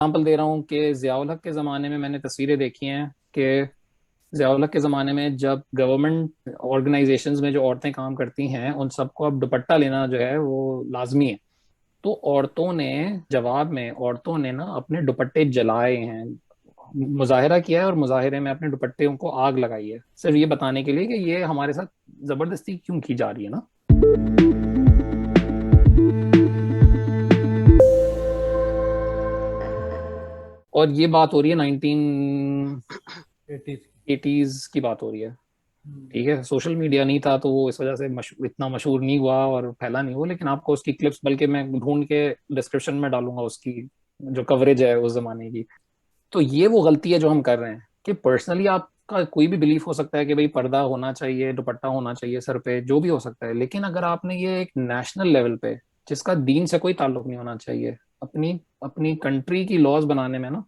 Example दे रहा हूँ कि ज़ियाउल हक के ज़माने में मैंने तस्वीरें देखी हैं कि ज़ियाउल हक के ज़माने में जब गवर्नमेंट ऑर्गेनाइजेशंस में जो औरतें काम करती हैं उन सबको अब दुपट्टा लेना जो है वो लाजमी है। तो औरतों ने जवाब में औरतों ने ना अपने दुपट्टे जलाए हैं, मुजाहिरा किया है और मुजाहिरे में अपने दुपट्टे को आग लगाई है, सिर्फ ये बताने के लिए कि ये हमारे साथ जबरदस्ती क्यों की जा रही है ना। और ये बात हो रही है 80s। 1980s की बात हो रही है। हम्म। ठीक है, सोशल मीडिया नहीं था तो वो इस वजह से इतना मशहूर नहीं हुआ और फैला नहीं हुआ, लेकिन आपको उसकी क्लिप्स बल्कि मैं ढूंढ के डिस्क्रिप्शन में डालूंगा उसकी जो कवरेज है उस जमाने की। तो ये वो गलती है जो हम कर रहे हैं कि पर्सनली आपका कोई भी बिलीफ हो सकता है कि भाई पर्दा होना चाहिए, दुपट्टा होना चाहिए सर पे, जो भी हो सकता है, लेकिन अगर आपने ये एक नेशनल लेवल पे जिसका दीन से कोई ताल्लुक नहीं होना चाहिए, अपनी अपनी कंट्री की लॉज बनाने में ना,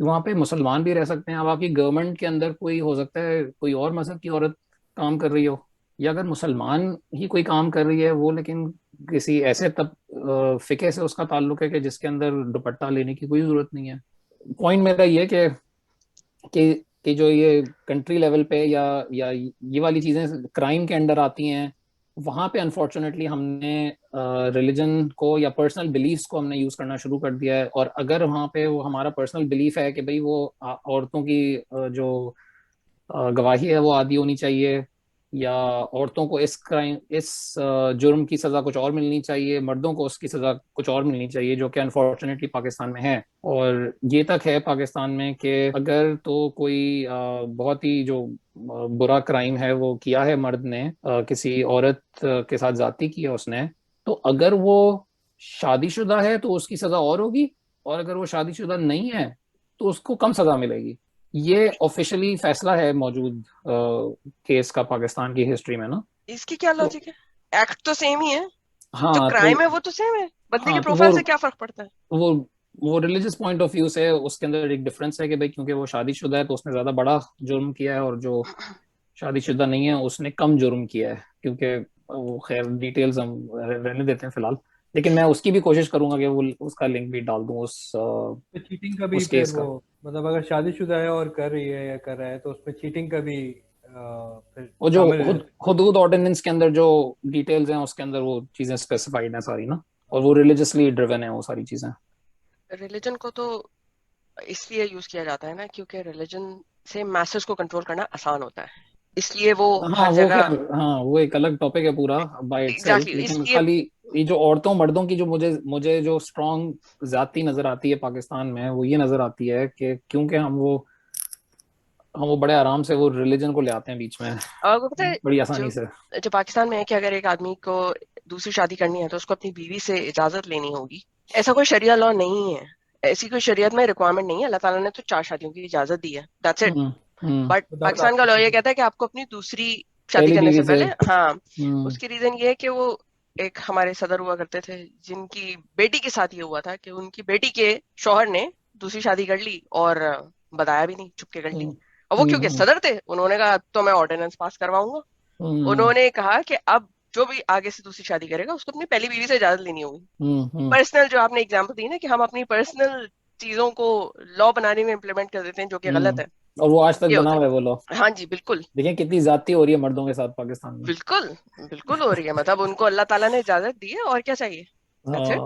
वहां पे मुसलमान भी रह सकते हैं। अब आपकी गवर्नमेंट के अंदर कोई हो सकता है कोई और मजहब की औरत काम कर रही हो, या अगर मुसलमान ही कोई काम कर रही है वो, लेकिन किसी ऐसे तब फिके से उसका ताल्लुक है कि जिसके अंदर दुपट्टा लेने की कोई जरूरत नहीं है। पॉइंट मेरा ये कि जो ये कंट्री लेवल पे या ये वाली चीजें क्राइम के अंडर आती हैं, वहां पे अनफॉर्चुनेटली हमने रिलीजन को या पर्सनल बिलीफ्स को हमने यूज करना शुरू कर दिया है। और अगर वहां पे वो हमारा पर्सनल बिलीफ है कि भाई वो औरतों की जो गवाही है वो आदी होनी चाहिए, या औरतों को इस जुर्म की सजा कुछ और मिलनी चाहिए, मर्दों को उसकी सजा कुछ और मिलनी चाहिए, जो कि अनफॉर्चुनेटली पाकिस्तान में है। और ये तक है पाकिस्तान में कि अगर तो कोई बहुत ही जो बुरा क्राइम है वो किया है मर्द ने, किसी औरत के साथ ज्यादती की है उसने, तो अगर वो शादीशुदा है तो उसकी सजा और होगी, और अगर वो शादीशुदा नहीं है तो उसको कम सजा मिलेगी। ये ऑफिशियली फैसला है मौजूद केस का पाकिस्तान की हिस्ट्री में ना। इसकी क्या तो लॉजिक है? एक्ट तो सेम ही है। जो हाँ तो क्राइम है वो तो सेम है, बंदे की हाँ तो प्रोफाइल से क्या फर्क पड़ता है? वो वो रिलीजियस पॉइंट ऑफ व्यू से उसके अंदर एक डिफरेंस है कि भाई क्योंकि वो शादीशुदा है तो उसने ज्यादा बड़ा जुर्म किया है, और जो शादीशुदा नहीं है उसने कम जुर्म किया है, क्योंकि वो खैर डिटेल्स हम रहने देते हैं फिलहाल। लेकिन मैं उसकी भी कोशिश करूंगा कि वो उसका लिंक भी डाल दूं तो चीटिंग का भी उस फिर केस वो, का। मतलब अगर शादीशुदा है और कर रही है या कर रहा है तो उसमें चीटिंग का भी फिर वो जो शामिल है। हुदूद ऑर्डिनेंस के अंदर जो डिटेल्स हैं उसके अंदर वो चीजें स्पेसिफाइड हैं सारी ना, और वो रिलीजियसली ड्रिवन है वो सारी चीजें। रिलीजन को तो इसलिए यूज किया जाता है ना, क्योंकि रिलीजन से मैसेज को कंट्रोल करना आसान होता है, इसलिए वो हाँ हर वो खैर, जगह। हाँ वो एक अलग टॉपिक है पूरा बाय इटसेल्फ, एग्जैक्टली लेकिन इसलिए। खाली ये जो औरतों मर्दों की जो मुझे मुझे जो स्ट्रॉन्ग जाति नजर आती है पाकिस्तान में, वो ये नजर आती है कि क्योंकि हम वो बड़े आराम से वो रिलीजन को ले आते हैं बीच में, आपको पता है, बड़ी जो आसानी से। जो पाकिस्तान में है कि अगर एक आदमी को दूसरी शादी करनी है तो उसको अपनी बीवी से इजाजत लेनी होगी। ऐसा कोई शरिया लॉ नहीं है, ऐसी कोई शरीयत में रिक्वायरमेंट नहीं है। अल्लाह ताला ने तो 4 शादियों की इजाजत दी है, that's it. Hmm. Hmm. But without Pakistan का लॉ ये आर्टिफिशियल। कहता है कि आपको अपनी दूसरी शादी पहली करने बीवी से से। पहले, हाँ। हम्म। उसकी रीजन ये है कि वो, एक हमारे सदर हुआ करते थे जिनकी बेटी के साथ ये हुआ था कि उनकी बेटी के शौहर ने दूसरी शादी कर ली और बताया भी नहीं, चुपके कर ली। हम्म। और वो क्योंकि हम्म। सदर थे, उन्होंने कहा अब तो मैं ऑर्डिनेंस पास करवाऊंगा। हम्म। उन्होंने कहा कि अब जो भी आगे से दूसरी शादी करेगा उसको अपनी पहली बीवी से इजाजत लेनी होगी। हम्म। पर्सनल, जो आपने एग्जांपल दी ना कि हम अपनी पर्सनल चीजों को लॉ बनाने में इम्प्लीमेंट कर देते हैं, जो कि गलत है। और वो आज तक ये बना होता हुआ है वो लॉ। है, हाँ जी बिल्कुल। देखिए कितनी ज्यादती हो रही है मर्दों के साथ पाकिस्तान में। बिल्कुल बिल्कुल हो रही है, मतलब उनको अल्लाह ताला ने इजाजत दी है और क्या चाहिए। दैट्स हाँ। इट।